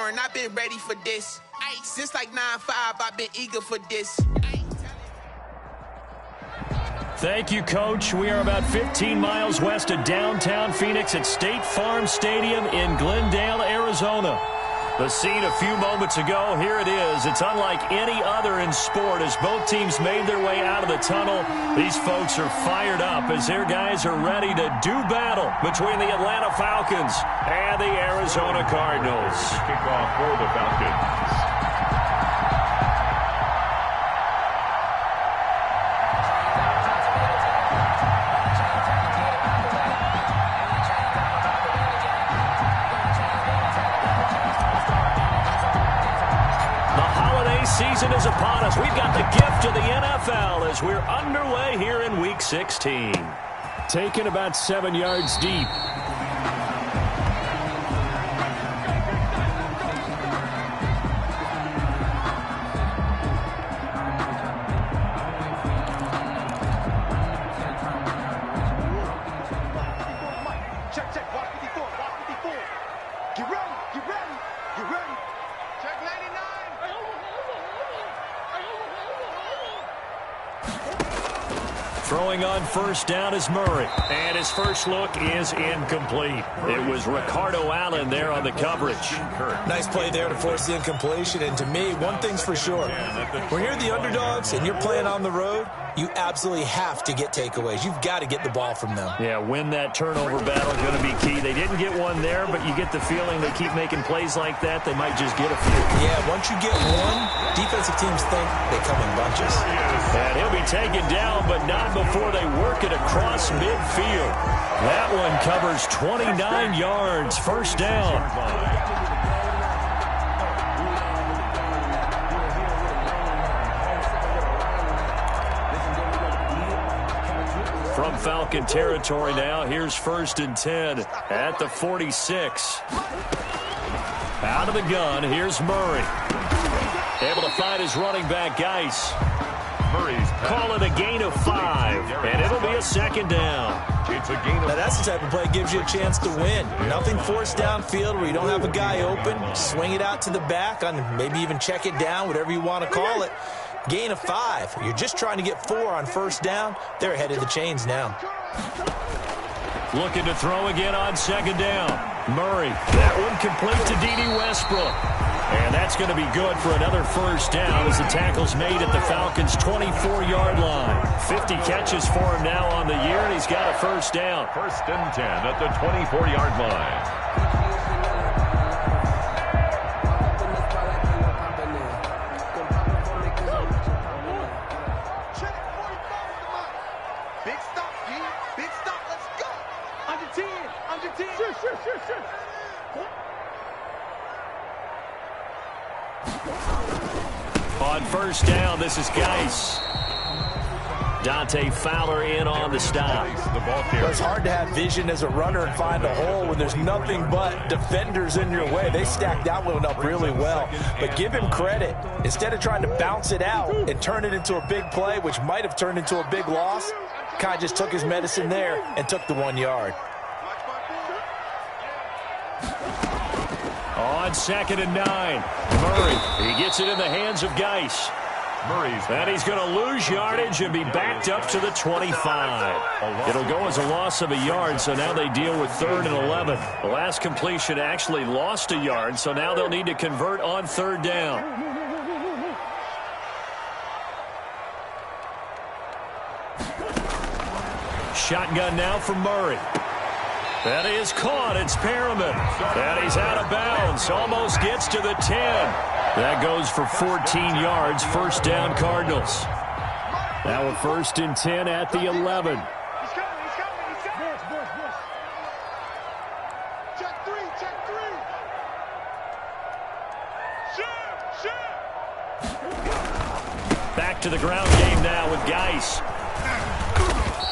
foreign, I've been ready for this. Since like 9-5, I've been eager for this. Thank you, Coach. We are about 15 miles west of downtown Phoenix at State Farm Stadium in Glendale, Arizona. The scene a few moments ago, here it is. It's unlike any other in sport as both teams made their way out of the tunnel. These folks are fired up as their guys are ready to do battle between the Atlanta Falcons and the Arizona Cardinals. Kickoff for the Falcons. Season is upon us. We've got the gift of the NFL as we're underway here in Week 16. Taken about 7 yards deep. Check. Watch 54. Get ready. Check 99. Throwing on first down is Murray. And his first look is incomplete. It was Ricardo Allen there on the coverage. Nice play there to force the incompletion. And to me, one thing's for sure. When you're the underdogs and you're playing on the road, you absolutely have to get takeaways. You've got to get the ball from them. Yeah, win that turnover battle going to be key. They didn't get one there, but you get the feeling they keep making plays like that, they might just get a few. Yeah, once you get one, defensive teams think they come in bunches. And he'll be taken down, but not before they work it across midfield. That one covers 29 yards, first down. From Falcon territory now, here's 1st and 10 at the 46. Out of the gun, here's Murray. Able to find his running back, Geis. Call it a gain of 5, and it'll be a 2nd down. Now that's the type of play that gives you a chance to win. Nothing forced downfield where you don't have a guy open. Swing it out to the back, on maybe even check it down, whatever you want to call it. Gain of 5. You're just trying to get 4 on first down. They're ahead of the chains now. Looking to throw again on 2nd down. Murray. That one complete to D.D. Westbrook. And that's going to be good for another first down as the tackle's made at the Falcons' 24-yard line. 50 catches for him now on the year, and he's got a first down. 1st and 10 at the 24-yard line. On first down, this is Geis. Dante Fowler in on the stop. It's hard to have vision as a runner and find a hole when there's nothing but defenders in your way. They stacked that one up really well. But give him credit. Instead of trying to bounce it out and turn it into a big play, which might have turned into a big loss, Kai just took his medicine there and took the 1 yard. On 2nd and 9, Murray. He gets it in the hands of Geis. And he's going to lose yardage and be backed up to the 25. It'll go as a loss of a yard, so now they deal with 3rd and 11. The last completion actually lost a yard, so now they'll need to convert on 3rd down. Shotgun now for Murray. That is caught. It's Perriman. And he's out of bounds. Almost gets to the 10. That goes for 14 yards. First down, Cardinals. Now a 1st and 10 at the 11. Back to the ground game now with Geis.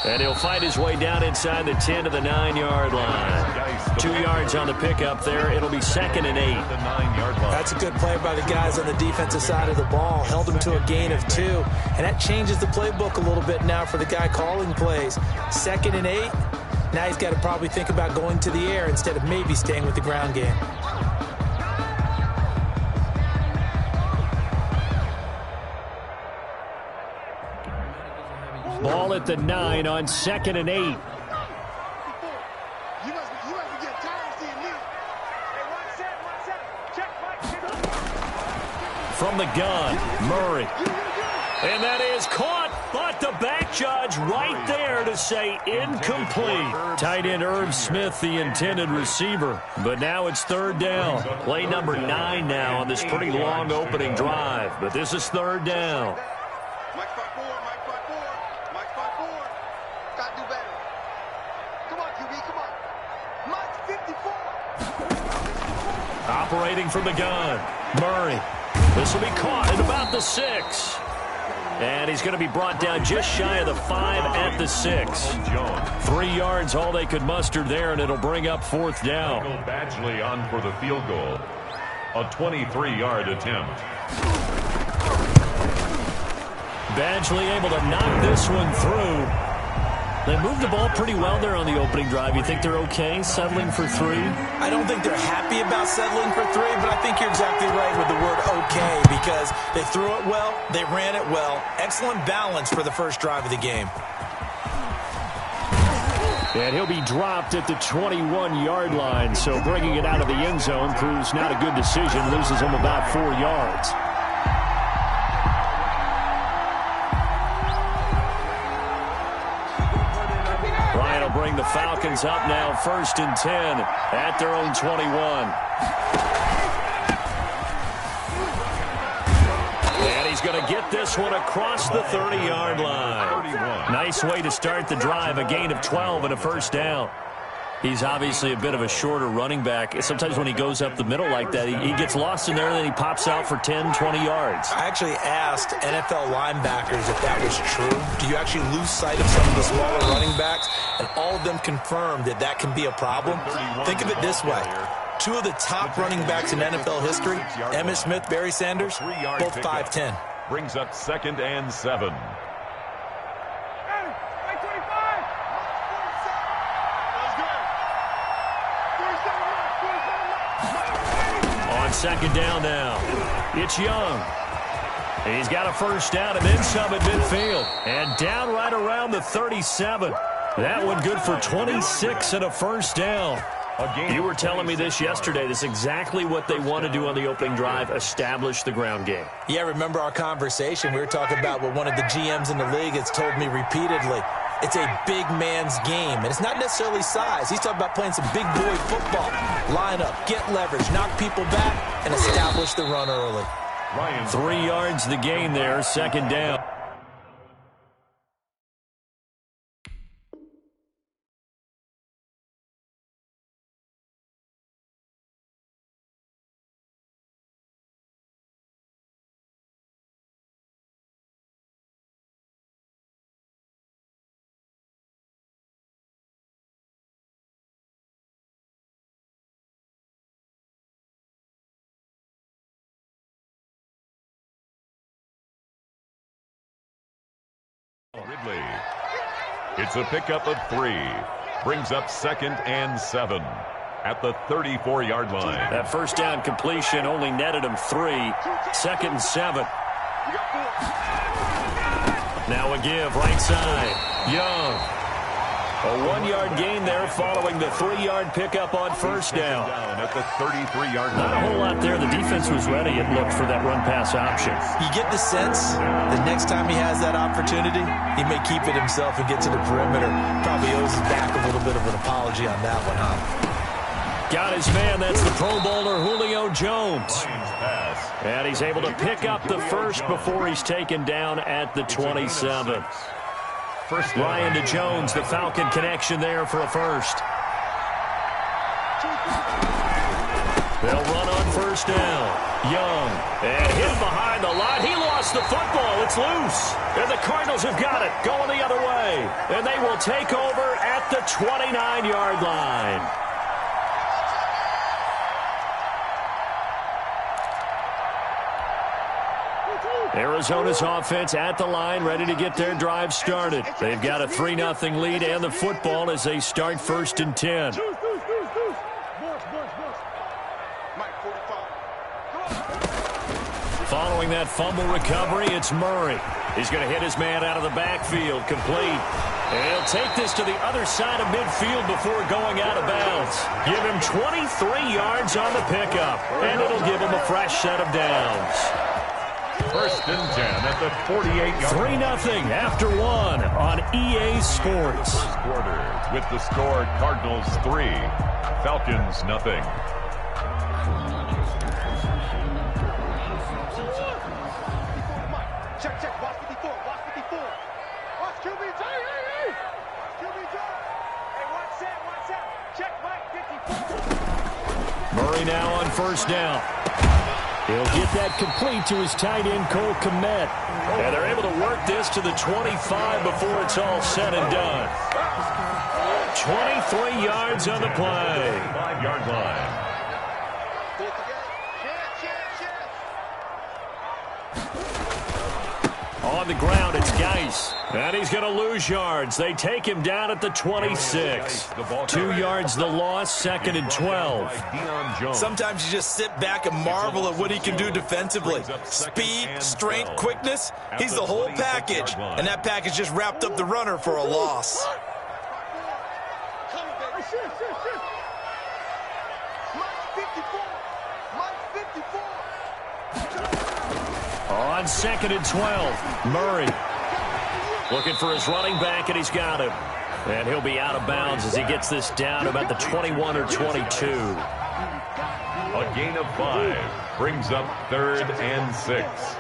And he'll fight his way down inside the 10 to the 9-yard line. 2 yards on the pickup there. It'll be 2nd and 8. That's a good play by the guys on the defensive side of the ball. Held him to a gain of 2. And that changes the playbook a little bit now for the guy calling plays. 2nd and 8. Now he's got to probably think about going to the air instead of maybe staying with the ground game. Ball at the 9 on 2nd and 8. You must be getting tired of seeing me. Hey, one set. Check, Mike. From the gun, Murray. And that is caught, but the back judge right there to say incomplete. Tight end Irv Smith, the intended receiver. But now it's 3rd down. Play number 9 now on this pretty long opening drive. But this is 3rd down. Mike 5-4. Mike 5-4. Gotta do better. Come on, QB, come on. Mike 54. Operating from the gun, Murray. This will be caught at about the 6. And he's going to be brought down just shy of the 5 at the 6. 3 yards, all they could muster there, and it'll bring up 4th down. Badgley on for the field goal. A 23-yard attempt. Badgley able to knock this one through. They moved the ball pretty well there on the opening drive. You think they're okay settling for 3? I don't think they're happy about settling for 3, but I think you're exactly right with the word okay, because they threw it well, they ran it well. Excellent balance for the first drive of the game. And he'll be dropped at the 21-yard line, so bringing it out of the end zone proves not a good decision. Loses him about 4 yards. Bring the Falcons up now, 1st and 10 at their own 21. And he's going to get this one across the 30-yard line. Nice way to start the drive, a gain of 12 and a 1st down. He's obviously a bit of a shorter running back. Sometimes when he goes up the middle like that, he gets lost in there, and then he pops out for 10, 20 yards. I actually asked NFL linebackers if that was true. Do you actually lose sight of some of the smaller running backs? And all of them confirmed that that can be a problem. Think of it this way. 2 of the top running backs in NFL history, Emmitt Smith, Barry Sanders, both 5'10". Brings up 2nd and 7. On 2nd down now, it's Young. He's got a 1st down and then some at midfield. And down right around the 37. That one good for 26 and a 1st down. You were telling me this yesterday. This is exactly what they want to do on the opening drive, establish the ground game. Yeah, remember our conversation? We were talking about what one of the GMs in the league has told me repeatedly. It's a big man's game, and it's not necessarily size. He's talking about playing some big boy football. Line up, get leverage, knock people back, and establish the run early. 3 yards the gain there, 2nd down. Ridley. It's a pickup of 3. Brings up 2nd and 7 at the 34-yard line. That 1st down completion only netted him 3. 2nd and 7. Now a give right side. Young. A 1-yard gain there following the 3-yard pickup on 1st down. At the 33-yard line. Not a whole lot there. The defense was ready, it looked, for that run-pass option. You get the sense the next time he has that opportunity, he may keep it himself and get to the perimeter. Probably owes his back a little bit of an apology on that one, huh? Got his man. That's the Pro Bowler Julio Jones. And he's able to pick up the 1st before he's taken down at the 27. Ryan to Jones, the Falcon connection there for a 1st. They'll run on 1st down. Young, and hit behind the line. He lost the football. It's loose. And the Cardinals have got it, going the other way. And they will take over at the 29-yard line. Arizona's offense at the line, ready to get their drive started. They've got a 3-0 lead and the football as they start 1st and 10. Mike 45. Following that fumble recovery, it's Murray. He's going to hit his man out of the backfield, complete. And he'll take this to the other side of midfield before going out of bounds. Give him 23 yards on the pickup, and it'll give him a fresh set of downs. First and 10 at the 48-yard 3-0 after 1 on EA Sports. First quarter with the score Cardinals 3, Falcons 0. Check, watch 54, watch 54. Watch QB drop. Watch QB drop. Hey, watch that. Check, Mike, 54. Murray now on first down. He'll get that complete to his tight end, Cole Kmet. And they're able to work this to the 25 before it's all said and done. 23 yards on the play. 5-yard line. On the ground, it's Geis. And he's going to lose yards. They take him down at the 26. 2 yards the loss, 2nd and 12. Sometimes you just sit back and marvel at what he can do defensively. Speed, strength, quickness. He's the whole package. And that package just wrapped up the runner for a loss. On 2nd and 12, Murray looking for his running back, and he's got him. And he'll be out of bounds as he gets this down about the 21 or 22. A gain of 5 brings up 3rd and 6.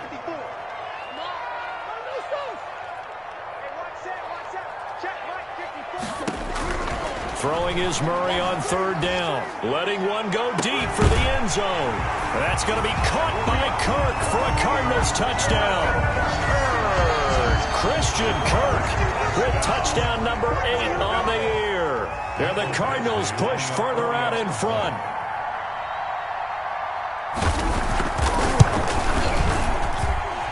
Throwing is Murray on 3rd down. Letting one go deep for the end zone. That's going to be caught by Kirk for a Cardinals touchdown. Christian Kirk with touchdown number 8 on the year. And the Cardinals push further out in front.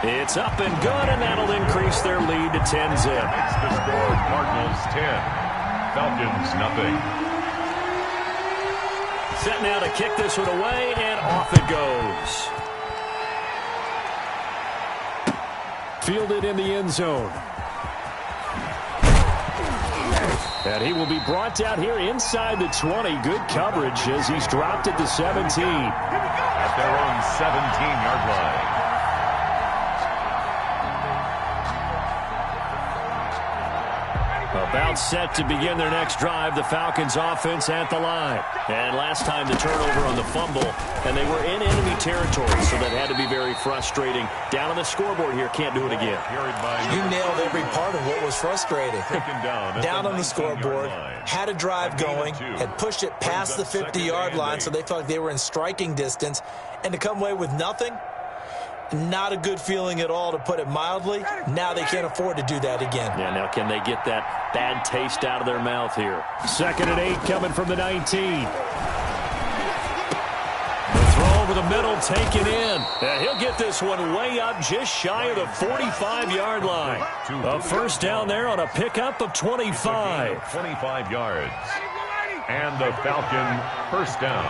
It's up and good, and that'll increase their lead to 10-zip. It's the score, Cardinals 10. Falcons 0. Set now to kick this one away, and off it goes. Fielded in the end zone. And he will be brought down here inside the 20. Good coverage as he's dropped it to 17. At their own 17-yard line. About set to begin their next drive, the Falcons offense at the line. And last time the turnover on the fumble, and they were in enemy territory, so that had to be very frustrating. Down on the scoreboard here, can't do it again. You nailed every part of what was frustrating. Down on the scoreboard, had a drive going, had pushed it past the 50-yard line, so they felt like they were in striking distance, and to come away with nothing, not a good feeling at all, to put it mildly. Now they can't afford to do that again. Yeah, now can they get that bad taste out of their mouth here? 2nd and 8 coming from the 19. The throw over the middle, taken in. And he'll get this one way up just shy of the 45-yard line. A first down there on a pickup of 25. 25 yards. And the Falcon first down.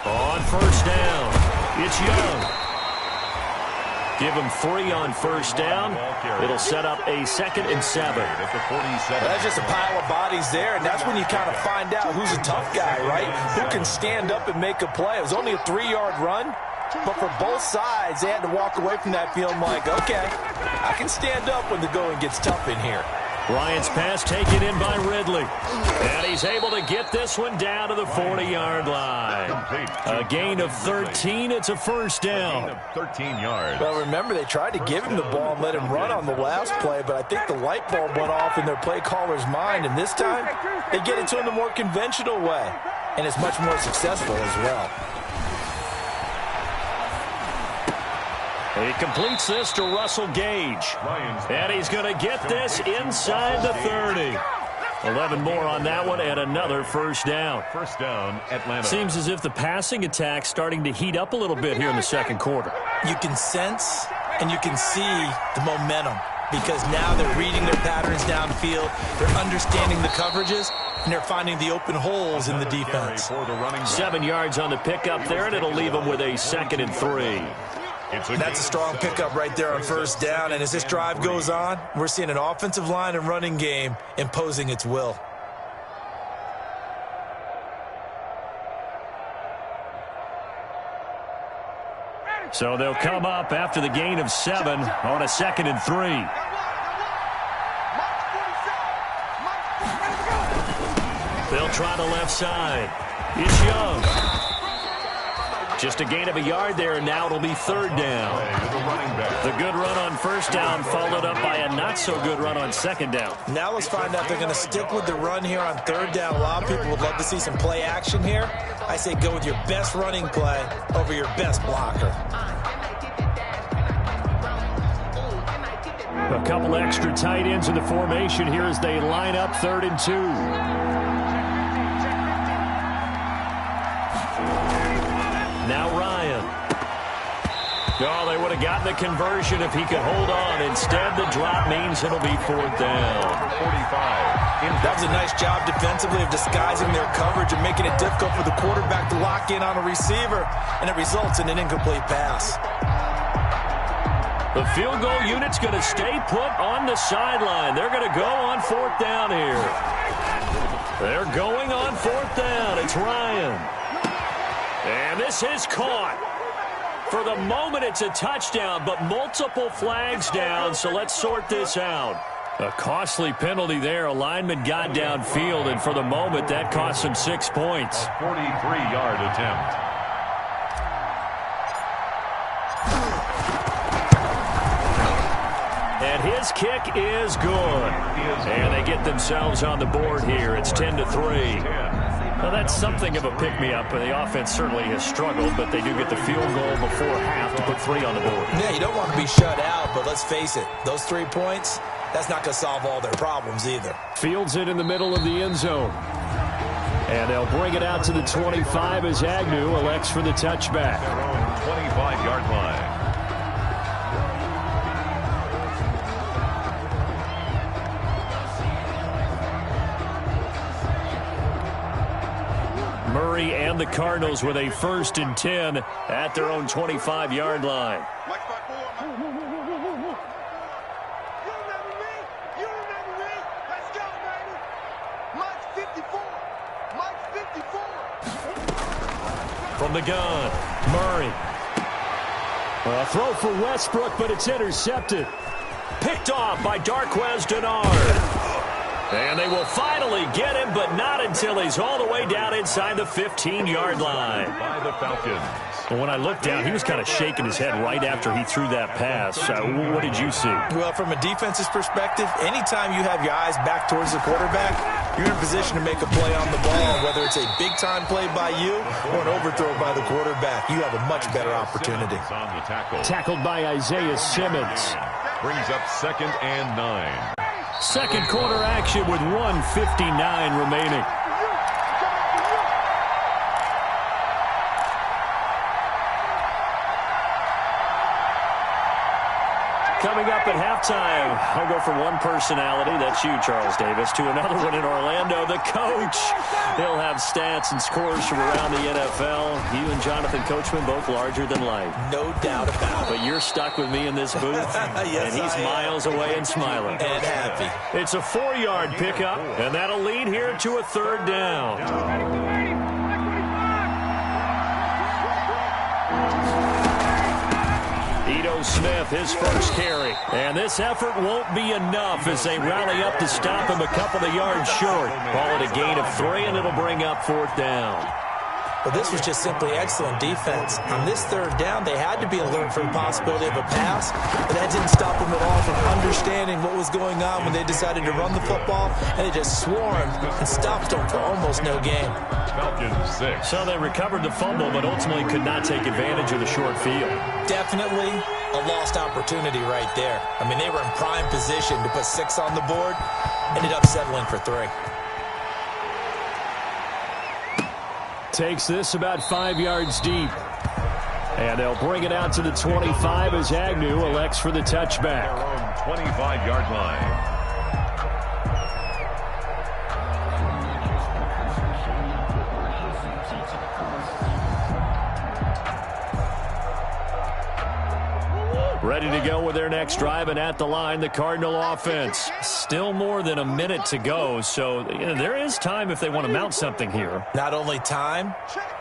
On first down, it's Young. Give him 3 on first down. It'll set up a 2nd and 7. That's just a pile of bodies there, and that's when you kind of find out who's a tough guy, right? Who can stand up and make a play. It was only a 3-yard run, but for both sides, they had to walk away from that feeling like, okay, I can stand up when the going gets tough in here. Ryan's pass taken in by Ridley. And he's able to get this one down to the 40-yard line. A gain of 13. It's a first down. A gain of 13 yards. Well, remember, they tried to give him the ball and let him run on the last play, but I think the light bulb went off in their play caller's mind, and this time they get it to him the more conventional way, and it's much more successful as well. He completes this to Russell Gage. And he's going to get this inside the 30. 11 more on that one, and another first down. First down, Atlanta. Seems as if the passing attack's starting to heat up a little bit here in the second quarter. You can sense and you can see the momentum. because now they're reading their patterns downfield, they're understanding the coverages, and they're finding the open holes in the defense. 7 yards on the pickup there, and it'll leave them with a 2nd and 3. That's a strong pickup right there on first down, and as this drive goes on, we're seeing an offensive line and running game imposing its will. So they'll come up after the gain of 7 on a 2nd and 3. They'll try the left side. It's Young. Just a gain of a yard there, and now it'll be 3rd down. The good run on first down followed up by a not-so-good run on 2nd down. Now let's find out if they're going to stick with the run here on 3rd down. A lot of people would love to see some play action here. I say go with your best running play over your best blocker. A couple extra tight ends in the formation here as they line up 3rd and 2. Now Ryan. Oh, they would have gotten the conversion if he could hold on. Instead, the drop means it'll be 4th down. 45. That was a nice job defensively of disguising their coverage and making it difficult for the quarterback to lock in on a receiver, and it results in an incomplete pass. The field goal unit's going to stay put on the sideline. They're going to go on 4th down here. They're going on 4th down. It's Ryan. And this is caught. For the moment, it's a touchdown, but multiple flags down, so let's sort this out. A costly penalty there. A lineman got downfield, and for the moment, that cost him 6 points. A 43-yard attempt. And his kick is good. And they get themselves on the board here. It's 10-3. Well, that's something of a pick-me-up. The offense certainly has struggled, but they do get the field goal before half to put 3 on the board. Yeah, you don't want to be shut out, but let's face it, those 3 points, that's not going to solve all their problems either. Fields it in the middle of the end zone. And they'll bring it out to the 25 as Agnew elects for the touchback. 25-yard line. Murray and the Cardinals with a 1st and 10 at their own 25-yard line. Mike 5-4. You remember me? You remember me? Let's go, baby. Mike's 54. Mike's 54. From the gun, Murray. A throw for Westbrook, but it's intercepted. Picked off by Darquez Denard. And they will finally get him, but not until he's all the way down inside the 15-yard line. By the Falcons. Well, when I looked down, he was kind of shaking his head right after he threw that pass. What did you see? Well, from a defense's perspective, anytime you have your eyes back towards the quarterback, you're in a position to make a play on the ball. Whether it's a big-time play by you or an overthrow by the quarterback, you have a much better opportunity. On the tackle. Tackled by Isaiah Simmons. Brings up 2nd and 9. Second quarter action with 1:59 remaining. Coming up at halftime, I'll go from one personality, that's you, Charles Davis, to another one in Orlando, the coach. He'll have stats and scores from around the NFL. You and Jonathan Coachman, both larger than life. No doubt about it. But you're stuck with me in this booth, Yes, and he's miles away and smiling. And happy. It's a 4-yard pickup, and that'll lead here to a 3rd down. Smith, his first carry. And this effort won't be enough as they rally up to stop him a couple of yards short. Call it a gain of 3, and it'll bring up 4th down. But this was just simply excellent defense. On this 3rd down, they had to be alert for the possibility of a pass, but that didn't stop them at all from understanding what was going on when they decided to run the football, and they just swarmed and stopped them for almost no gain. Falcons 6. So they recovered the fumble, but ultimately could not take advantage of the short field. Definitely a lost opportunity right there. I mean, they were in prime position to put 6 on the board, ended up settling for 3. Takes this about 5 yards deep. And they'll bring it out to the 25 as Agnew elects for the touchback. 25-yard line. Ready to go with their next drive, and at the line, the Cardinal offense. Still more than a minute to go, so there is time if they want to mount something here. Not only time,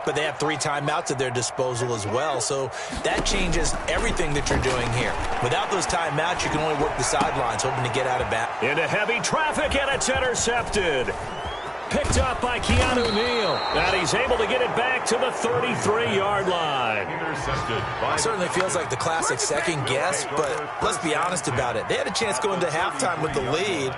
but they have 3 timeouts at their disposal as well, so that changes everything that you're doing here. Without those timeouts, you can only work the sidelines, hoping to get out of bounds. Into heavy traffic, and it's intercepted. Picked up by Keanu Neal. And he's able to get it back to the 33-yard line. Certainly feels like the classic second guess, but let's be honest about it. They had a chance going to halftime with the lead.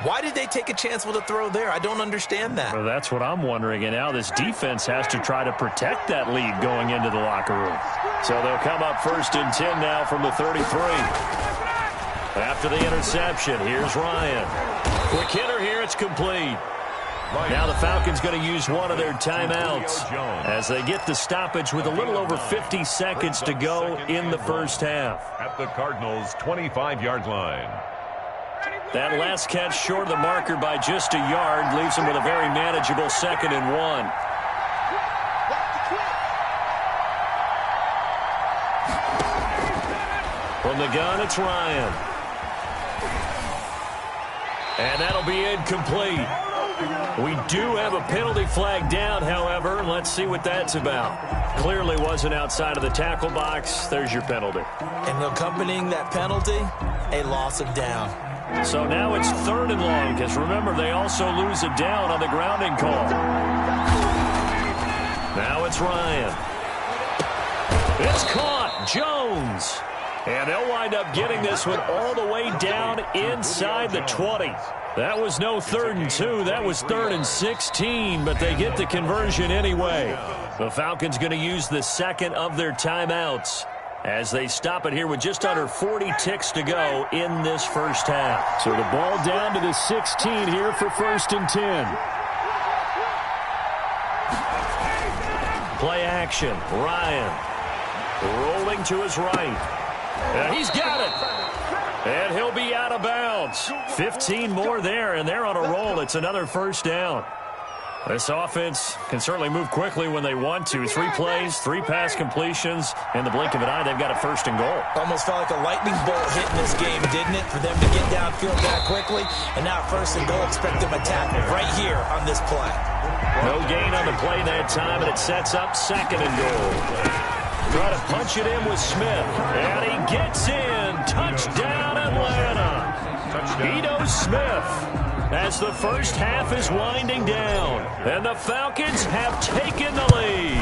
Why did they take a chance with a throw there? I don't understand that. Well, that's what I'm wondering. And now this defense has to try to protect that lead going into the locker room. So they'll come up 1st and 10 now from the 33. After the interception, here's Ryan. Quick hitter here, it's complete. Now the Falcons going to use one of their timeouts as they get the stoppage with a little over 50 seconds to go in the first half. At the Cardinals' 25-yard line. That last catch short of the marker by just a yard leaves them with a very manageable 2nd and 1. From the gun, it's Ryan. And that'll be incomplete. We do have a penalty flag down, however. Let's see what that's about. Clearly wasn't outside of the tackle box. There's your penalty. And accompanying that penalty, a loss of down. So now it's 3rd and long, because remember, they also lose a down on the grounding call. Now it's Ryan. It's caught. Jones. And they'll wind up getting this one all the way down inside the 20. That was no 3rd and 2. That was 3rd and 16, but they get the conversion anyway. The Falcons going to use the 2nd of their timeouts as they stop it here with just under 40 ticks to go in this first half. So the ball down to the 16 here for 1st and 10. Play action. Ryan rolling to his right. And he's got it. And he'll be out of bounds. 15 more there, and they're on a roll. It's another 1st down. This offense can certainly move quickly when they want to. 3 plays, 3 pass completions. In the blink of an eye, they've got a 1st and goal. Almost felt like a lightning bolt hit in this game, didn't it? For them to get downfield that quickly. And now 1st and goal, expect them to tackle right here on this play. No gain on the play that time, and it sets up 2nd and goal. Try to punch it in with Smith. And he gets in. Touchdown, Atlanta. Ito Smith, as the first half is winding down. And the Falcons have taken the lead.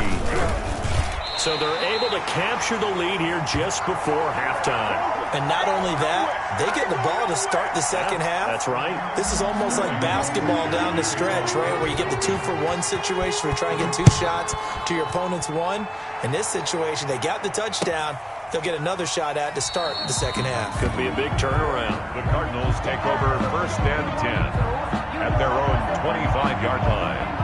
So they're able to capture the lead here just before halftime. And not only that, they get the ball to start the second half. That's right. This is almost like basketball down the stretch, right, where you get the 2-for-1 situation where you try and get 2 shots to your opponent's 1. In this situation, they got the touchdown. They'll get another shot at to start the second half. Could be a big turnaround. The Cardinals take over 1st and 10 at their own 25-yard line.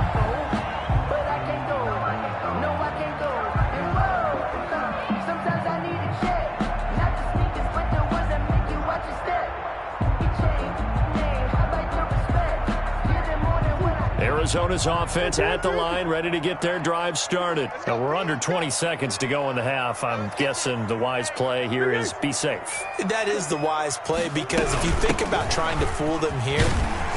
Arizona's offense at the line, ready to get their drive started. Now we're under 20 seconds to go in the half. I'm guessing the wise play here is be safe. That is the wise play, because if you think about trying to fool them here,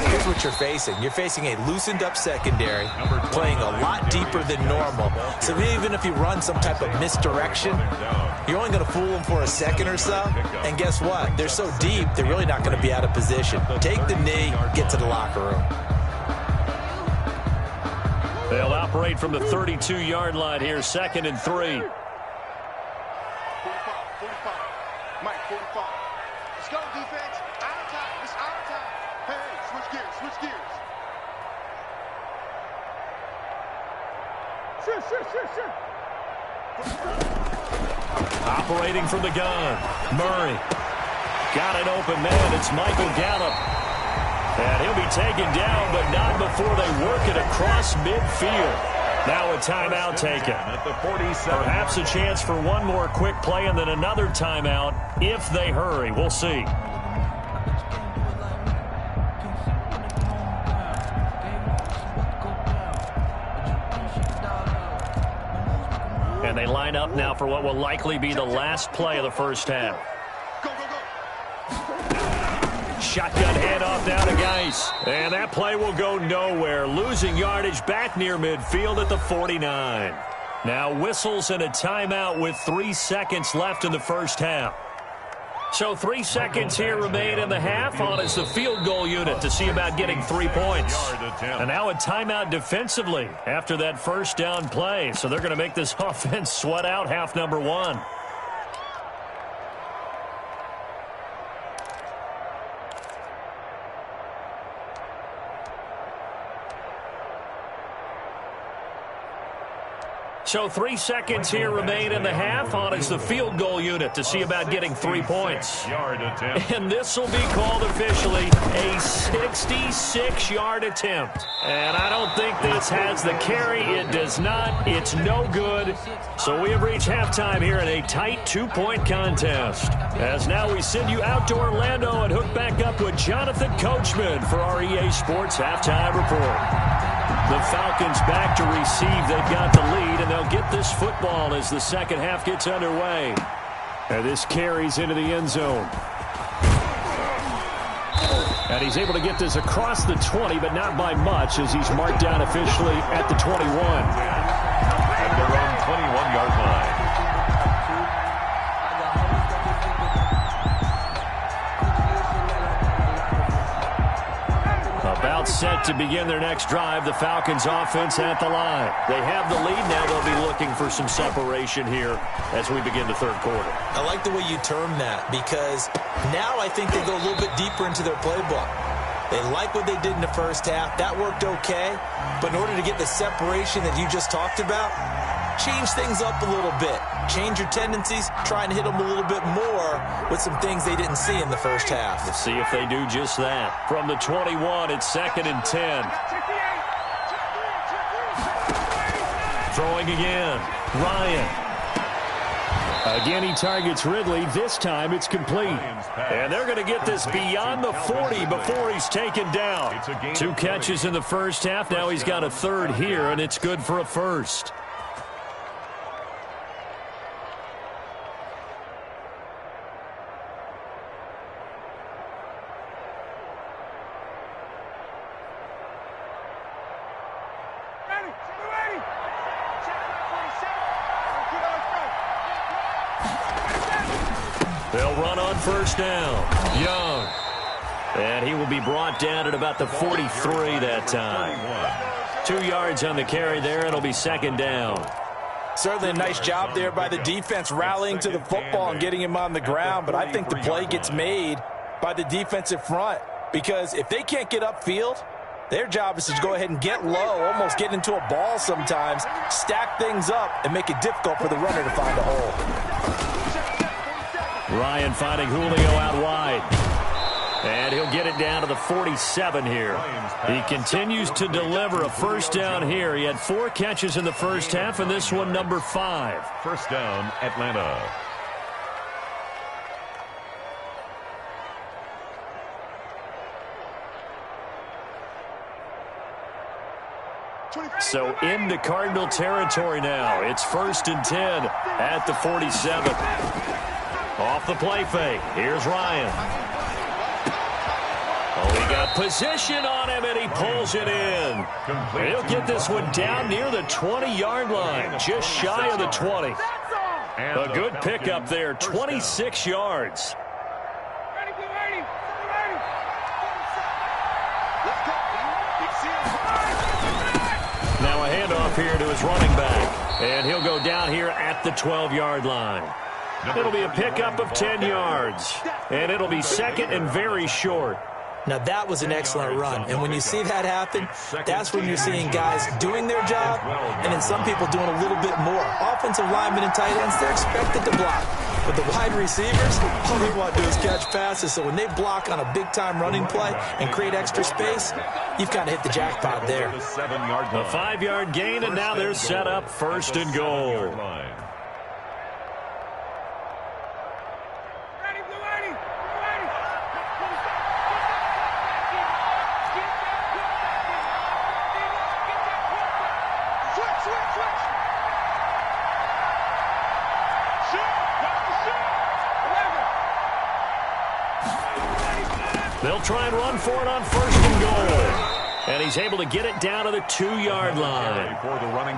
here's what you're facing. You're facing a loosened up secondary, playing a lot deeper than normal. So even if you run some type of misdirection, you're only going to fool them for a second or so. And guess what? They're so deep, they're really not going to be out of position. Take the knee, get to the locker room. They'll operate from the 32-yard line here, 2nd and 3. 45. Mike, 45. Let's go, defense. Our time. It's our time. Hey, switch gears. Switch gears. Operating from the gun. Murray. Got an open man. It's Michael Gallup. And he'll be taken down, but not before they work it across midfield. Now a timeout taken. At the 47. Perhaps a chance for one more quick play and then another timeout if they hurry. We'll see. And they line up now for what will likely be the last play of the first half. Shotgun handoff now to Geis. And that play will go nowhere. Losing yardage back near midfield at the 49. Now whistles and a timeout with 3 seconds left in the first half. So 3 seconds here remain in the half. On is the field goal unit to see about getting 3 points. And now a timeout defensively after that first down play. So they're going to make this offense sweat out half number 1. So 3 seconds here remain in the half. On is the field goal unit to see about getting 3 points. And this will be called officially a 66-yard attempt. And I don't think this has the carry. It does not. It's no good. So we have reached halftime here in a tight 2-point contest. As now we send you out to Orlando and hook back up with Jonathan Coachman for our EA Sports Halftime Report. The Falcons back to receive. They've got the lead, and they'll get this football as the second half gets underway. And this carries into the end zone. And he's able to get this across the 20, but not by much, as he's marked down officially at the 21. At their own 21-yard line. About set to begin their next drive. The Falcons offense at the line. They have the lead. Now they'll be looking for some separation here as we begin the third quarter. I like the way you term that, because now I think they go a little bit deeper into their playbook. They like what they did in the first half. That worked okay. But in order to get the separation that you just talked about, change things up a little bit. Change your tendencies. Try and hit them a little bit more with some things they didn't see in the first half. Let's see if they do just that. From the 21, it's 2nd and 10. Throwing again. Ryan. Again, he targets Ridley. This time it's complete. And they're going to get this beyond the 40 before he's taken down. 2 catches in the first half. Now he's got a third here, and it's good for a first. They'll run on first down. Young. And he will be brought down at about the 43 that time. 2 yards on the carry there. It'll be second down. Certainly a nice job there by the defense rallying to the football and getting him on the ground. But I think the play gets made by the defensive front, because if they can't get upfield, their job is to go ahead and get low, almost get into a ball sometimes, stack things up, and make it difficult for the runner to find a hole. Ryan finding Julio out wide. And he'll get it down to the 47 here. He continues to deliver a first down here. He had 4 catches in the first half, and this one number 5. First down, Atlanta. So into Cardinal territory now. It's 1st and 10 at the 47. Off the play fake. Here's Ryan. Oh, he got position on him, and he pulls it in. He'll get this one down near the 20-yard line, just shy of the 20. A good pickup there, 26 yards. Now a handoff here to his running back, and he'll go down here at the 12-yard line. It'll be a pickup of 10 yards, and it'll be second and very short. Now, that was an excellent run, and when you see that happen, that's when you're seeing guys doing their job, and then some people doing a little bit more. Offensive linemen and tight ends, they're expected to block. But the wide receivers, all they want to do is catch passes, so when they block on a big-time running play and create extra space, you've kind of hit the jackpot there. A 5-yard gain, and now they're set up 1st and goal. They'll try and run for it on 1st and goal. And he's able to get it down to the 2-yard line.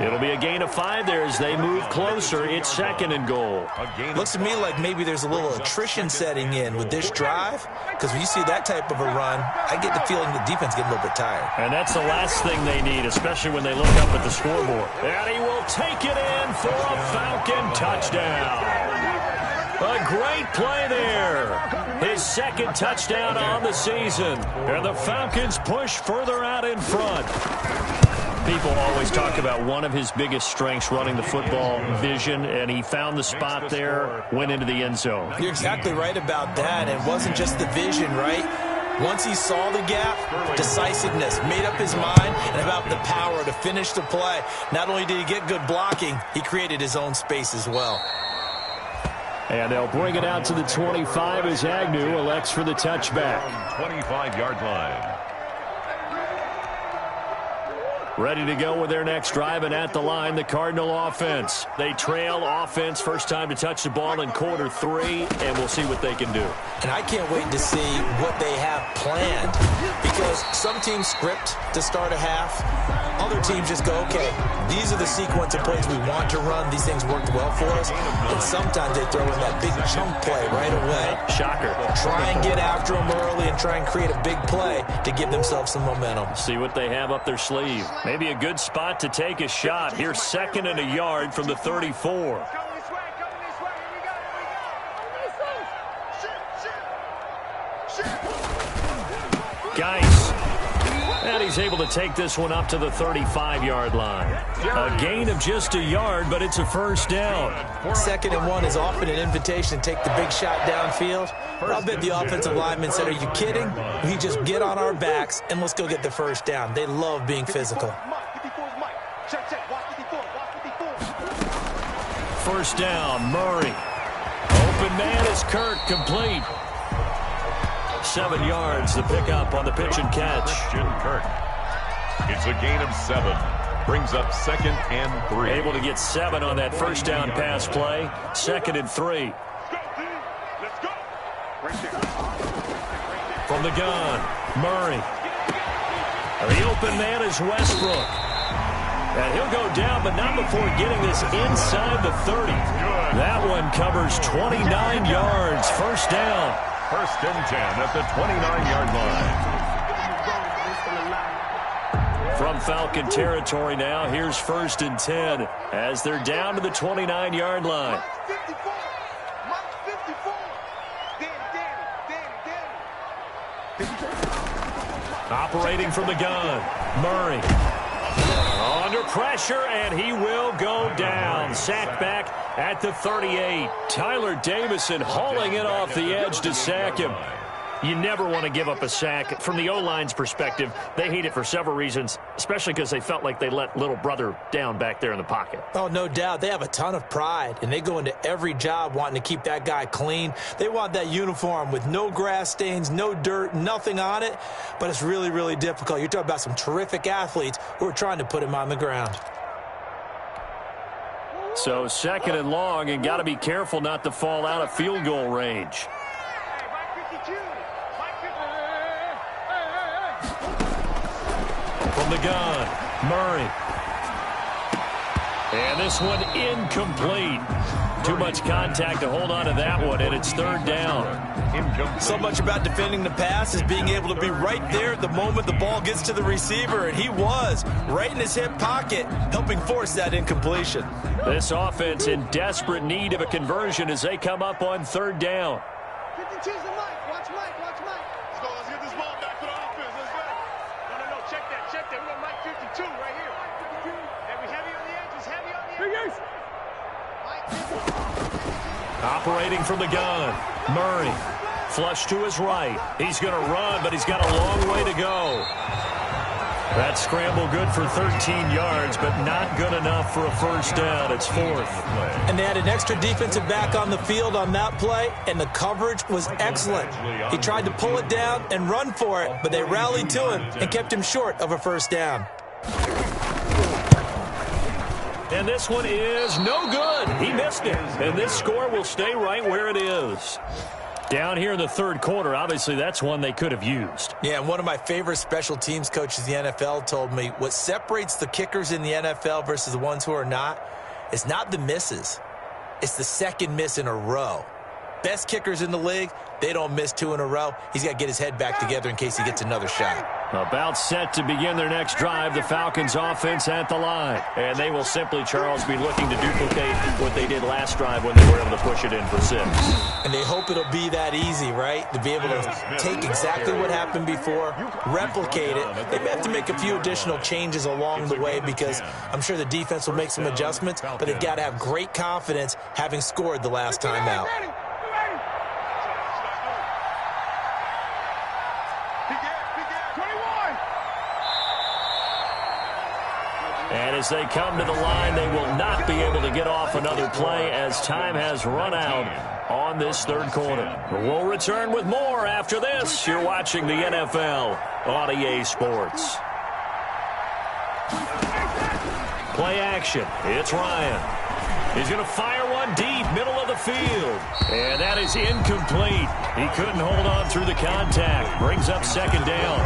It'll be a gain of 5 there as they move closer. It's 2nd and goal. Looks to me like maybe there's a little attrition setting in with this drive, because when you see that type of a run, I get the feeling the defense getting a little bit tired. And that's the last thing they need, especially when they look up at the scoreboard. And he will take it in for a Falcon touchdown. A great play there. His 2nd touchdown on the season. And the Falcons push further out in front. People always talk about one of his biggest strengths, running the football, vision, and he found the spot there, went into the end zone. You're exactly right about that. It wasn't just the vision, right? Once he saw the gap, decisiveness, made up his mind, and about the power to finish the play. Not only did he get good blocking, he created his own space as well. And they'll bring it out to the 25 as Agnew elects for the touchback. 25-yard line. Ready to go with their next drive, and at the line, the Cardinal offense. They trail offense, first time to touch the ball in quarter 3, and we'll see what they can do. And I can't wait to see what they have planned, because some teams script to start a half. Other teams just go, okay, these are the sequence of plays we want to run. These things worked well for us. And sometimes they throw in that big chunk play right away. Shocker. Try and get after them early and try and create a big play to give themselves some momentum. See what they have up their sleeve. Maybe a good spot to take a shot. Here's 2nd and a yard from the 34. Geis. And he's able to take this one up to the 35-yard line. A gain of just a yard, but it's a first down. 2nd and 1 is often an invitation to take the big shot downfield. I'll bet the offensive lineman said, are you kidding? We just get on our backs and let's go get the first down. They love being physical. First down, Murray. Open man is Kirk, complete. 7 yards, the pickup on the pitch and catch. Christian Kirk. It's a gain of 7. Brings up 2nd and 3. Able to get 7 on that first down pass play. 2nd and 3. From the gun, Murray. The open man is Westbrook. And he'll go down, but not before getting this inside the 30. That one covers 29 yards. First down. 1st and 10 at the 29-yard line. From Falcon territory now, here's 1st and 10 as they're down to the 29-yard line. Operating from the gun, Murray. Under pressure, and he will go down. Sacked back at the 38. Tyler Davison hauling it off the edge to sack him. You never want to give up a sack. From the O-line's perspective, they hate it for several reasons, especially because they felt like they let little brother down back there in the pocket. Oh, no doubt. They have a ton of pride, and they go into every job wanting to keep that guy clean. They want that uniform with no grass stains, no dirt, nothing on it, but it's really, really difficult. You're talking about some terrific athletes who are trying to put him on the ground. So 2nd and long, and got to be careful not to fall out of field goal range. From the gun, Murray. And this one incomplete. Too much contact to hold on to that one, and it's 3rd down. So much about defending the pass is being able to be right there at the moment the ball gets to the receiver, and he was right in his hip pocket, helping force that incompletion. This offense in desperate need of a conversion as they come up on 3rd down. Watch Mike. Let's get this ball back to the offense. Let's go. No. Check that. We got Mike 52 right here. Heavy on the edges. Operating from the gun, Murray. Flush to his right. He's going to run, but he's got a long way to go. That scramble good for 13 yards, but not good enough for a first down. It's 4th. And they had an extra defensive back on the field on that play, and the coverage was excellent. He tried to pull it down and run for it, but they rallied to him and kept him short of a first down. And this one is no good. He missed it. And this score will stay right where it is. Down here in the third quarter, obviously that's one they could have used. Yeah, and one of my favorite special teams coaches in the NFL told me what separates the kickers in the NFL versus the ones who are not is not the misses. It's the second miss in a row. Best kickers in the league, they don't miss 2 in a row. He's got to get his head back together in case he gets another shot. About set to begin their next drive, the Falcons offense at the line. And they will simply, Charles, be looking to duplicate what they did last drive when they were able to push it in for 6. And they hope it'll be that easy, right? To be able to take exactly what happened before, replicate it. They may have to make a few additional changes along the way because I'm sure the defense will make some adjustments, but they've got to have great confidence having scored the last time out. And as they come to the line, they will not be able to get off another play as time has run out on this third quarter. We'll return with more after this. You're watching the NFL on EA Sports. Play action. It's Ryan. He's going to fire one deep, middle of the field. And that is incomplete. He couldn't hold on through the contact. Brings up second down.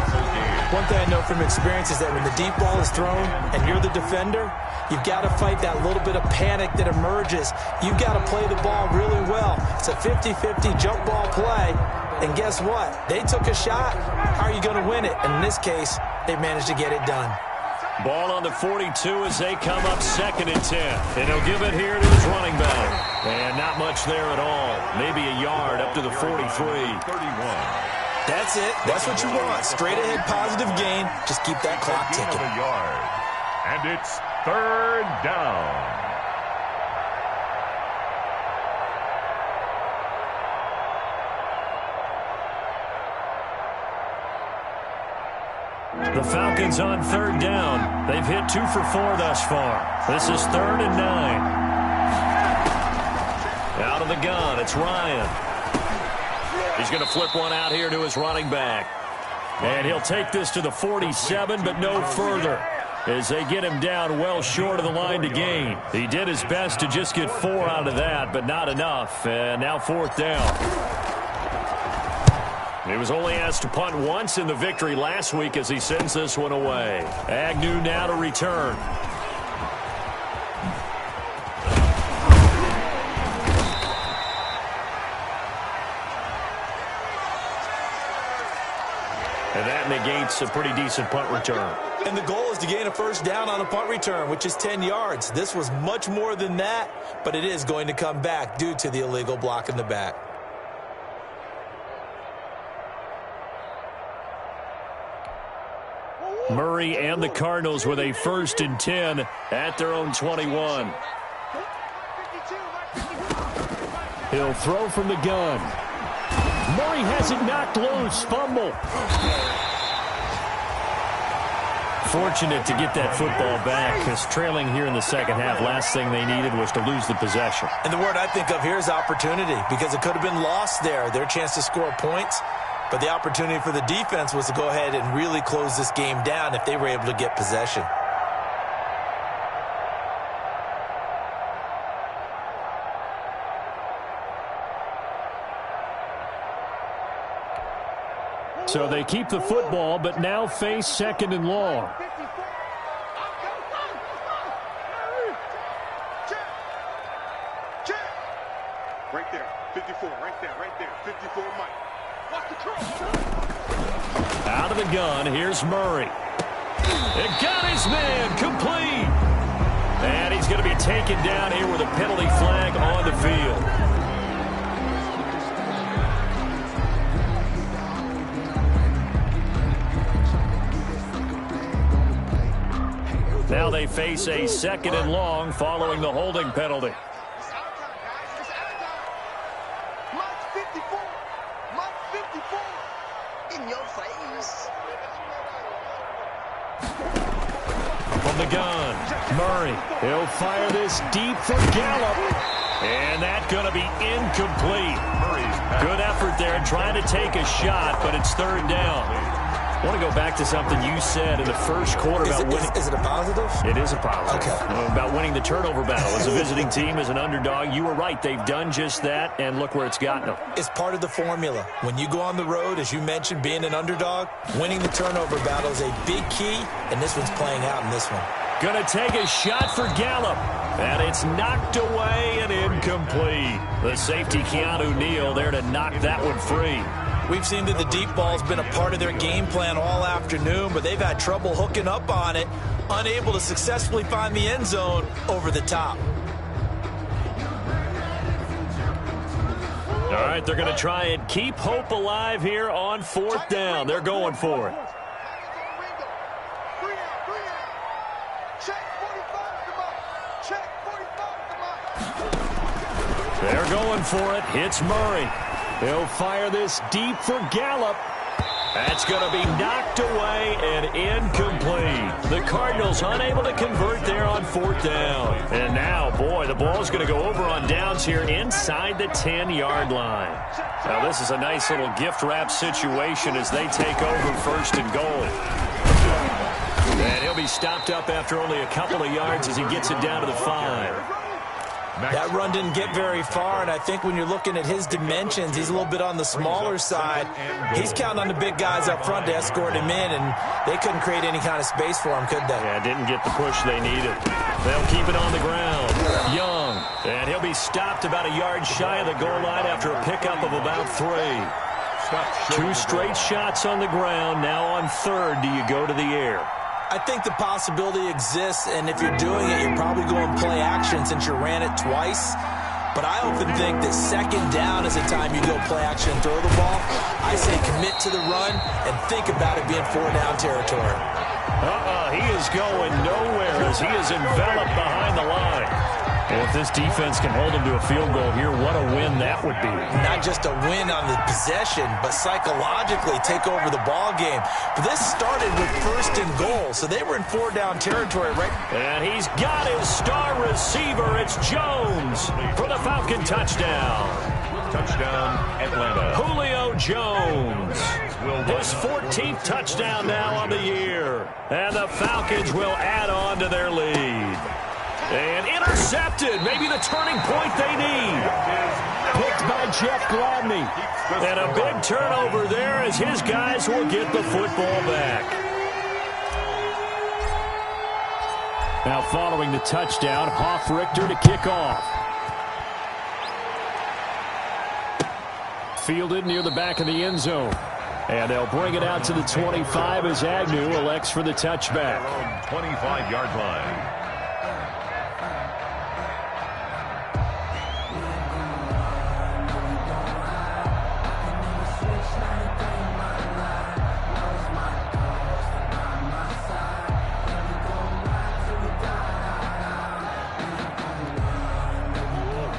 One thing I know from experience is that when the deep ball is thrown and you're the defender, you've got to fight that little bit of panic that emerges. You've got to play the ball really well. It's a 50-50 jump ball play. And guess what? They took a shot. How are you going to win it? And in this case, they managed to get it done. Ball on the 42 as they come up 2nd and 10. And he'll give it here to his running back. And not much there at all. Maybe a yard up to the 43. 31. That's it. That's what you want. Straight ahead positive gain. Just keep that clock ticking. A yard. And it's 3rd down. The Falcons on 3rd down. They've hit 2 for 4 thus far. This is 3rd and 9. Out of the gun, it's Ryan. He's going to flip one out here to his running back. And he'll take this to the 47, but no further, as they get him down well short of the line to gain. He did his best to just get 4 out of that, but not enough. And now 4th down. He was only asked to punt once in the victory last week as he sends this one away. Agnew now to return. And that negates a pretty decent punt return. And the goal is to gain a 1st down on a punt return, which is 10 yards. This was much more than that, but it is going to come back due to the illegal block in the back. Murray and the Cardinals with a 1st and 10 at their own 21. He'll throw from the gun. Murray has it knocked loose. Fumble. Fortunate to get that football back because trailing here in the second half, last thing they needed was to lose the possession. And the word I think of here is opportunity because it could have been lost there. Their chance to score points. But the opportunity for the defense was to go ahead and really close this game down if they were able to get possession. So they keep the football, but now face 2nd and long. Right there, 54, right there, 54, Mike. Out of the gun, here's Murray. It got his man, complete. And he's going to be taken down here with a penalty flag on the field. Now they face a 2nd and long following the holding penalty. From the gun, Murray. He'll fire this deep for Gallup. And that's going to be incomplete. Good effort there trying to take a shot, but it's 3rd down. I want to go back to something you said in the first quarter about winning. Is it a positive? It is a positive. Okay. About winning the turnover battle. As a visiting team, as an underdog, you were right. They've done just that, and look where it's gotten them. It's part of the formula. When you go on the road, as you mentioned, being an underdog, winning the turnover battle is a big key, and this one's playing out in this one. Going to take a shot for Gallup. And it's knocked away and incomplete. The safety, Keanu Neal, there to knock that one free. We've seen that the deep ball's been a part of their game plan all afternoon, but they've had trouble hooking up on it, unable to successfully find the end zone over the top. All right, they're going to try and keep hope alive here on 4th down. They're going for it. They're going for it. Hits Murray. He'll fire this deep for Gallup. That's going to be knocked away and incomplete. The Cardinals unable to convert there on 4th down. And now, boy, the ball's going to go over on downs here inside the 10-yard line. Now, this is a nice little gift wrap situation as they take over 1st and goal. And he'll be stopped up after only a couple of yards as he gets it down to the 5. That run didn't get very far, and I think when you're looking at his dimensions, he's a little bit on the smaller side. He's counting on the big guys up front to escort him in, and they couldn't create any kind of space for him, could they? Yeah, didn't get the push they needed. They'll keep it on the ground. Young, and he'll be stopped about a yard shy of the goal line after a pickup of about 3. 2 straight shots on the ground. Now on 3rd, do you go to the air? I think the possibility exists, and if you're doing it, you're probably going play action since you ran it twice. But I often think that 2nd down is the time you go play action and throw the ball. I say commit to the run and think about it being 4-down territory. He is going nowhere as he is enveloped behind the line. Well, if this defense can hold him to a field goal here, what a win that would be. Not just a win on the possession, but psychologically take over the ball game. But this started with 1st and goal, so they were in 4-down territory, right? And he's got his star receiver. It's Jones for the Falcon touchdown. Touchdown, Atlanta. Julio Jones. His 14th touchdown now on the year. And the Falcons will add on to their lead. And intercepted, maybe the turning point they need. Picked by Jeff Gladney. And a big turnover there as his guys will get the football back. Now following the touchdown, Hoff-Richter to kick off. Fielded near the back of the end zone. And they'll bring it out to the 25 as Agnew elects for the touchback. 25-yard line.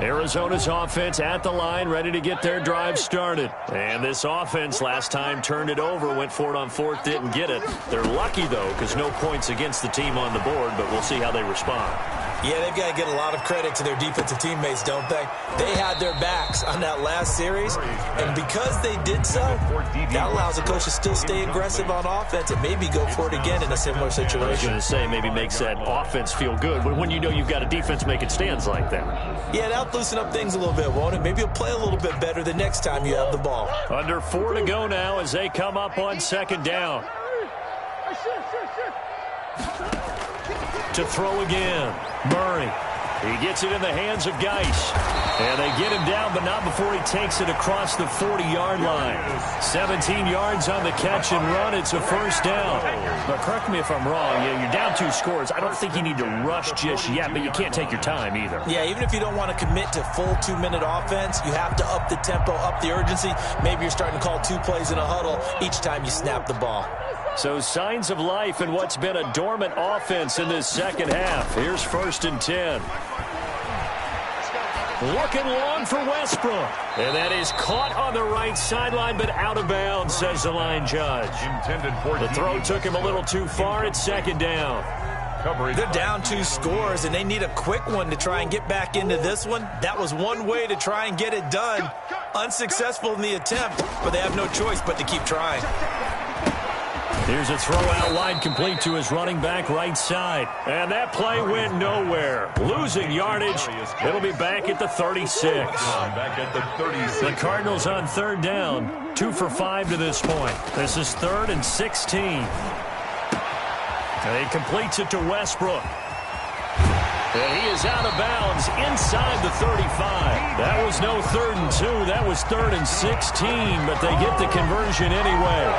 Arizona's offense at the line, ready to get their drive started. And this offense last time turned it over, went for it on 4th, didn't get it. They're lucky, though, because no points against the team on the board, but we'll see how they respond. Yeah, they've got to get a lot of credit to their defensive teammates, don't they? They had their backs on that last series, and because they did so, that allows the coach to still stay aggressive on offense and maybe go for it again in a similar situation. I was going to say, maybe makes that offense feel good, but when you know you've got a defense making stands like that. Yeah, that'll loosen up things a little bit, won't it? Maybe you'll play a little bit better the next time you have the ball. Under 4 to go now as they come up on 2nd down. To throw again, Murray. He gets it in the hands of Geis. And they get him down, but not before he takes it across the 40-yard line. 17 yards on the catch and run. It's a 1st down. But correct me if I'm wrong. You're down 2 scores. I don't think you need to rush just yet, but you can't take your time either. Yeah, even if you don't want to commit to full 2-minute offense, you have to up the tempo, up the urgency. Maybe you're starting to call 2 plays in a huddle each time you snap the ball. So signs of life in what's been a dormant offense in this 2nd half. Here's 1st and 10. Looking long for Westbrook. And that is caught on the right sideline, but out of bounds, says the line judge. The throw took him a little too far. It's 2nd down. They're down 2 scores, and they need a quick one to try and get back into this one. That was one way to try and get it done. Unsuccessful in the attempt, but they have no choice but to keep trying. Here's a throw out wide, complete to his running back right side. And that play went nowhere. Losing yardage. It'll be back at the 36. Back at the 36. The Cardinals on third down. 2 for 5 to this point. This is 3rd and 16. And he completes it to Westbrook. And he is out of bounds inside the 35. That was no 3rd and 2. That was 3rd and 16, but they get the conversion anyway.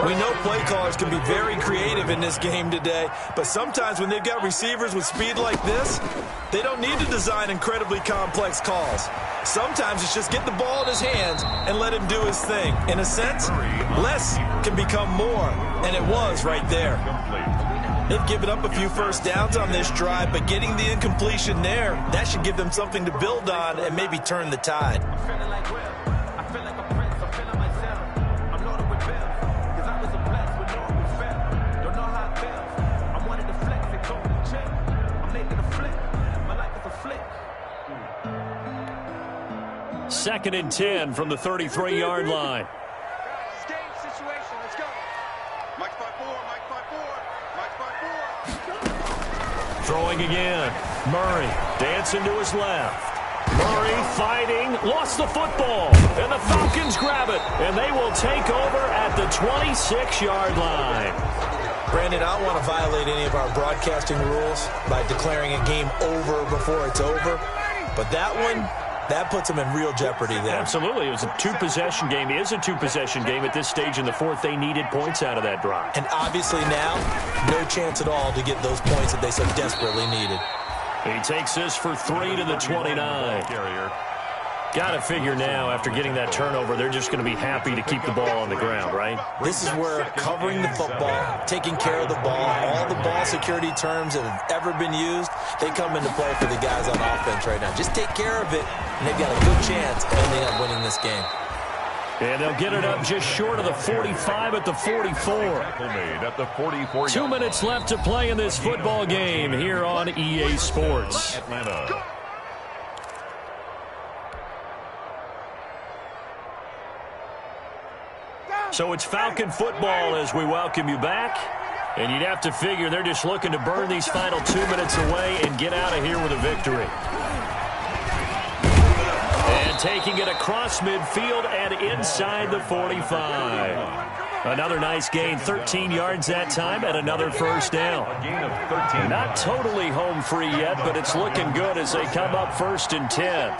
We know play callers can be very creative in this game today, but sometimes when they've got receivers with speed like this, they don't need to design incredibly complex calls. Sometimes it's just get the ball in his hands and let him do his thing. In a sense, less can become more, and it was right there. They've given up a few first downs on this drive, but getting the incompletion there, that should give them something to build on and maybe turn the tide. Second and 10 from the 33-yard line. Game situation. Let's go. Mike's 5-4. Mike's 5-4. Throwing again. Murray dancing to his left. Murray fighting. Lost the football. And the Falcons grab it. And they will take over at the 26-yard line. Brandon, I don't want to violate any of our broadcasting rules by declaring a game over before it's over. But that one, that puts them in real jeopardy there. Absolutely. It was a two-possession game. It is a two-possession game at this stage in the fourth. They needed points out of that drive. And obviously now, no chance at all to get those points that they so desperately needed. He takes this for 3 to the 29. Got to figure now, after getting that turnover, they're just going to be happy to keep the ball on the ground, right? This is where covering the football, taking care of the ball, all the ball security terms that have ever been used, they come into play for the guys on offense right now. Just take care of it, and they've got a good chance of ending up winning this game. And they'll get it up just short of the 45 at the 44. 2 minutes left to play in this football game here on EA Sports. Atlanta. So it's Falcon football as we welcome you back. And you'd have to figure they're just looking to burn these final 2 minutes away and get out of here with a victory. And taking it across midfield and inside the 45. Another nice gain, 13 yards that time, and another first down. A gain of 13. Not totally home free yet, but it's looking good as they come up 1st and 10.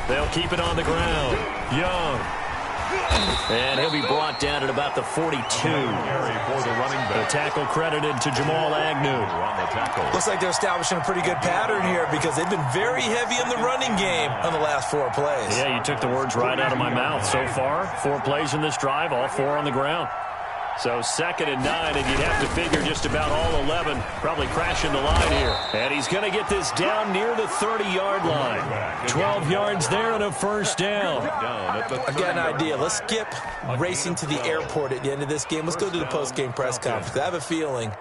They'll keep it on the ground. Young. And he'll be brought down at about the 42. For the running back. The tackle credited to Jamal Agnew. On the tackle. Looks like they're establishing a pretty good pattern here because they've been very heavy in the running game on the last 4 plays. Yeah, you took the words right out of my mouth. So far, 4 plays in this drive, all 4 on the ground. So 2nd and 9, and you'd have to figure just about all 11 probably crashing the line here. And he's going to get this down near the 30-yard line. 12 yards there and a first down. I got an idea. Let's skip racing to the airport at the end of this game. Let's go to the post-game press conference. I have a feeling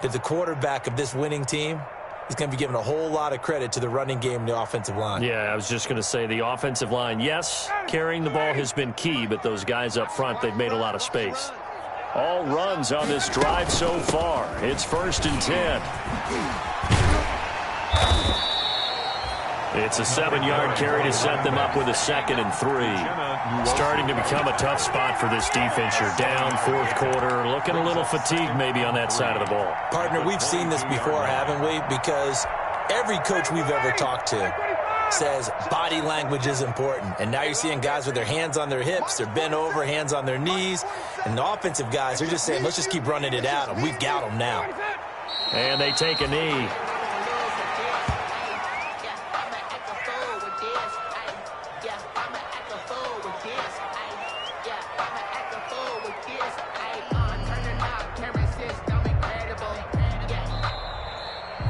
that the quarterback of this winning team is going to be giving a whole lot of credit to the running game and the offensive line. Yeah, I was just going to say the offensive line, yes, carrying the ball has been key, but those guys up front, they've made a lot of space. All runs on this drive so far. It's 1st and 10. It's a 7-yard carry to set them up with a 2nd and 3. Starting to become a tough spot for this defense. You're down 4th quarter, looking a little fatigued maybe on that side of the ball. Partner, we've seen this before, haven't we? Because every coach we've ever talked to says body language is important. And now you're seeing guys with their hands on their hips, they're bent over, hands on their knees. And the offensive guys, they're just saying, let's just keep running it at them. We've got them now. And they take a knee.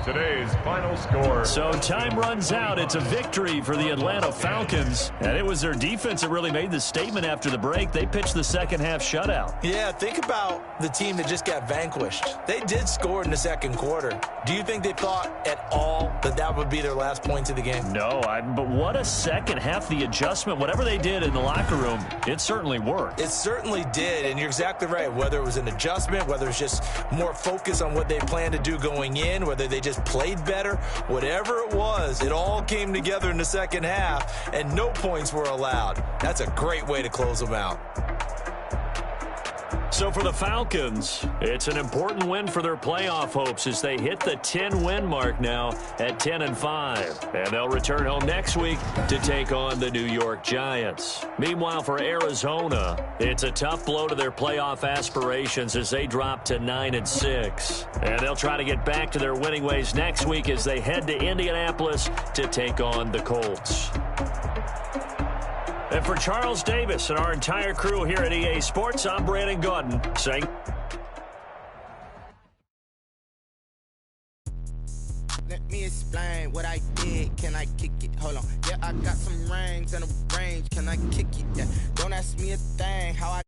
today's final score. So time runs out. It's a victory for the Atlanta Falcons. And it was their defense that really made the statement after the break. They pitched the second half shutout. Yeah, think about the team that just got vanquished. They did score in the second quarter. Do you think they thought at all that that would be their last points of the game? No, but what a second half. The adjustment, whatever they did in the locker room, it certainly worked. It certainly did, and you're exactly right. Whether it was an adjustment, whether it's just more focus on what they planned to do going in, whether they just played better, whatever it was, it all came together in the second half, and no points were allowed. That's a great way to close them out. So for the Falcons, it's an important win for their playoff hopes as they hit the 10-win mark now at 10-5. And they'll return home next week to take on the New York Giants. Meanwhile, for Arizona, it's a tough blow to their playoff aspirations as they drop to 9-6. And they'll try to get back to their winning ways next week as they head to Indianapolis to take on the Colts. And for Charles Davis and our entire crew here at EA Sports, I'm Brandon Gordon saying... Let me explain what I did. Can I kick it? Hold on. Yeah, I got some rings and a range. Can I kick it? Yeah. Don't ask me a thing. How I